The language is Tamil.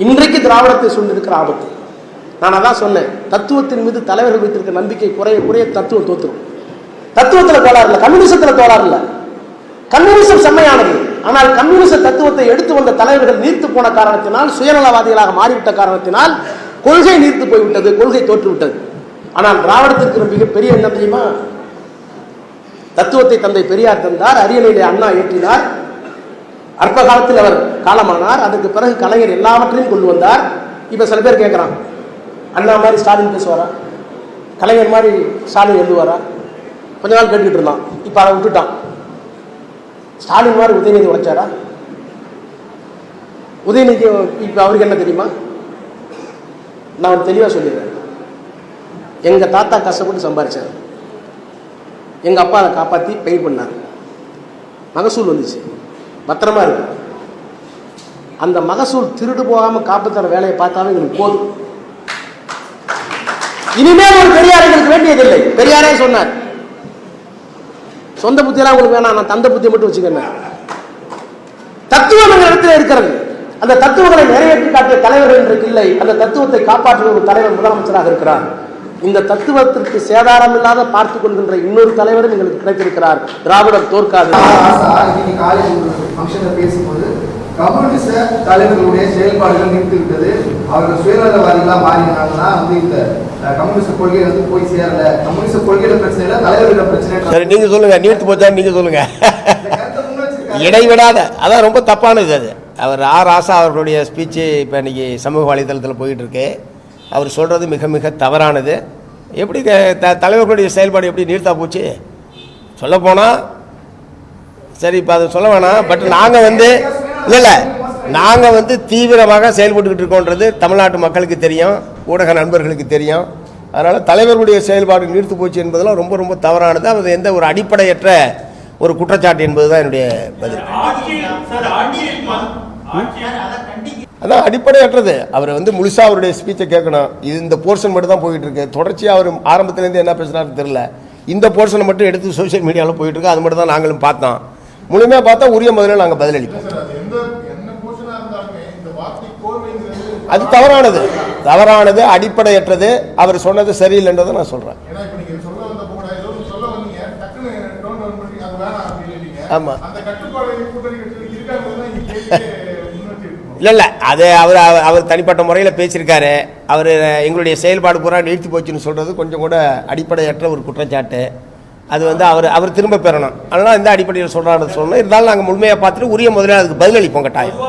இன்றைக்கு திராவிடத்தை சூழ்ந்திருக்கிற ஆபத்து. நான் அதான் சொன்னேன், தத்துவத்தின் மீது தலைவர்கள் வைத்திருக்க நம்பிக்கை குறைய குறைய தத்துவம் தோத்துரும். தத்துவத்தில் கோளாறு இல்லை, கம்யூனிசத்தில் கோளாறு இல்லை. கம்யூனிசம் செம்மையானது. ஆனால் கம்யூனிச தத்துவத்தை எடுத்து வந்த தலைவர்கள் நீர்த்து போன காரணத்தினால், சுயநலவாதிகளாக மாறிவிட்ட காரணத்தினால் கொள்கை நீர்த்து போய்விட்டது, கொள்கை தோற்றுவிட்டது. ஆனால் திராவிடத்திற்கு மிகப்பெரிய என்ன தெரியுமா? தத்துவத்தை தந்தை பெரியார் தந்தார், அரியணையிலே அண்ணா ஏற்றினார், அற்ப காலத்தில் அவர் காலமானார். அதுக்கு பிறகு கலைஞர் எல்லாவற்றையும் கொண்டு வந்தார். இப்ப சில பேர் கேட்கிறான், அண்ணா மாதிரி ஸ்டாலின் பேசுவாரா, கலைஞர் மாதிரி ஸ்டாலின் எழுதுவாரா? கொஞ்ச நாள் கேட்டுக்கிட்டு இருந்தான், இப்ப அதை விட்டுட்டான். ஸ்டாலின் மாதிரி உதயநிதி உழைச்சாரா? உதயநிதி இப்ப அவருக்கு என்ன தெரியுமா? நான் தெளிவா சொல்லிடுறேன். எங்க தாத்தா கஷ்டப்பட்டு சம்பாதிச்சார், எங்க அப்பா அதை காப்பாற்றி பே பண்ணார், மகசூல் வந்துச்சு, பத்திரமா இருக்கு. அந்த மகசூல் திருடு போகாம காப்பாற்றுற வேலையை பார்த்தாலும் எங்களுக்கு போதும். இனிமேல் ஒரு பெரியார் எங்களுக்கு வேண்டியதில்லை. பெரியாரே சொன்னார், சொந்த புத்தியெல்லாம் உங்களுக்கு வேணாம், நான் தந்த புத்தியை மட்டும் வச்சுக்கிறேன். தத்துவம் எங்கள் இடத்துல இருக்கிறது. அந்த தத்துவங்களை நிறைவேற்றி காட்டிய தலைவர்கள் இன்றைக்கு இல்லை. அந்த தத்துவத்தை காப்பாற்றுகிற ஒரு தலைவர் முதலமைச்சராக இருக்கிறார். இந்த தத்துவத்திற்கு சேதாரம் இல்லாத பார்த்துக் கொள்கின்ற இன்னொரு தலைவரும் எங்களுக்கு கிடைத்திருக்கிறார். திராவிடர் தோற்காது. பேசும்போது கம்யூனிஸ்ட தலைவர்களுடைய செயல்பாடுகள் நிறுத்திவிட்டது, அவர்கள் சுயநலவாதிகளாக மாறினாங்கன்னா இந்த கம்யூனிஸ்ட் கொள்கை போய் சேரல, கம்யூனிஸ்ட் கொள்கையில பிரச்சனை இல்லை, தலைவர்கள பிரச்சனை. சரி, நீங்க சொல்லுங்க, நீர்த்து போச்சா நீங்க சொல்லுங்க. இடைவிடாத, அதான் ரொம்ப தப்பானது அது. அவர் ராசா அவர்களுடைய ஸ்பீச்சு இப்போ இன்னைக்கு சமூக வலைதளத்தில் போயிட்டு இருக்கு. அவர் சொல்றது மிக மிக தவறானது. எப்படி தலைவர்களுடைய செயல்பாடு எப்படி நீர்த்தா போச்சு சொல்ல போனா சரி, இப்போ அதை சொல்ல வேணாம். பட் நாங்கள் இல்லை நாங்கள் தீவிரமாக செயல்பட்டுக்கிட்டு இருக்கோன்றது தமிழ்நாட்டு மக்களுக்கு தெரியும், ஊடக நண்பர்களுக்கு தெரியும். அதனால் தலைவர்களுடைய செயல்பாடு நீர்த்து போச்சு என்பதெல்லாம் ரொம்ப ரொம்ப தவறானது. அது எந்த ஒரு அடிப்படையற்ற ஒரு குற்றச்சாட்டு என்பதுதான் என்னுடைய பதில். அதான் அடிப்படையற்றது. அவர் முழுசா அவருடைய ஸ்பீச்சை கேட்கணும். இது இந்த போர்ஷன் மட்டும் தான் போயிட்டு இருக்கு. தொடர்ச்சியாக அவர் ஆரம்பத்திலேருந்து என்ன பேசுறாருன்னு தெரியல. இந்த போர்ஷனை மட்டும் எடுத்து சோசியல் மீடியாவில் போயிட்டு இருக்கு. அது மட்டும் தான் நாங்களும் பார்த்தோம். முழுமையாக பார்த்தா உரிய முதல்ல நாங்கள் பதிலளிப்போம். அது தவறானது, தவறானது, அடிப்படையற்றது. அவர் சொன்னது சரியில்லைன்றதை நான் சொல்றேன். ஆமா, இல்லை அது அவர் தனிப்பட்ட முறையில் பேசியிருக்காரு. அவர் எங்களுடைய செயல்பாடு பூரா நீர்த்து போச்சுன்னு சொல்றது கொஞ்சம் கூட அடிப்படையற்ற ஒரு குற்றச்சாட்டு. அது அவர் திரும்ப பெறணும். அதனால இந்த அடிப்படையில் சொல்றான்னு சொன்னோம். இருந்தாலும் நாங்கள் முழுமையாக பார்த்துட்டு உரிய முதல்ல அதுக்கு பதிலளிப்போம் கட்டாயம்.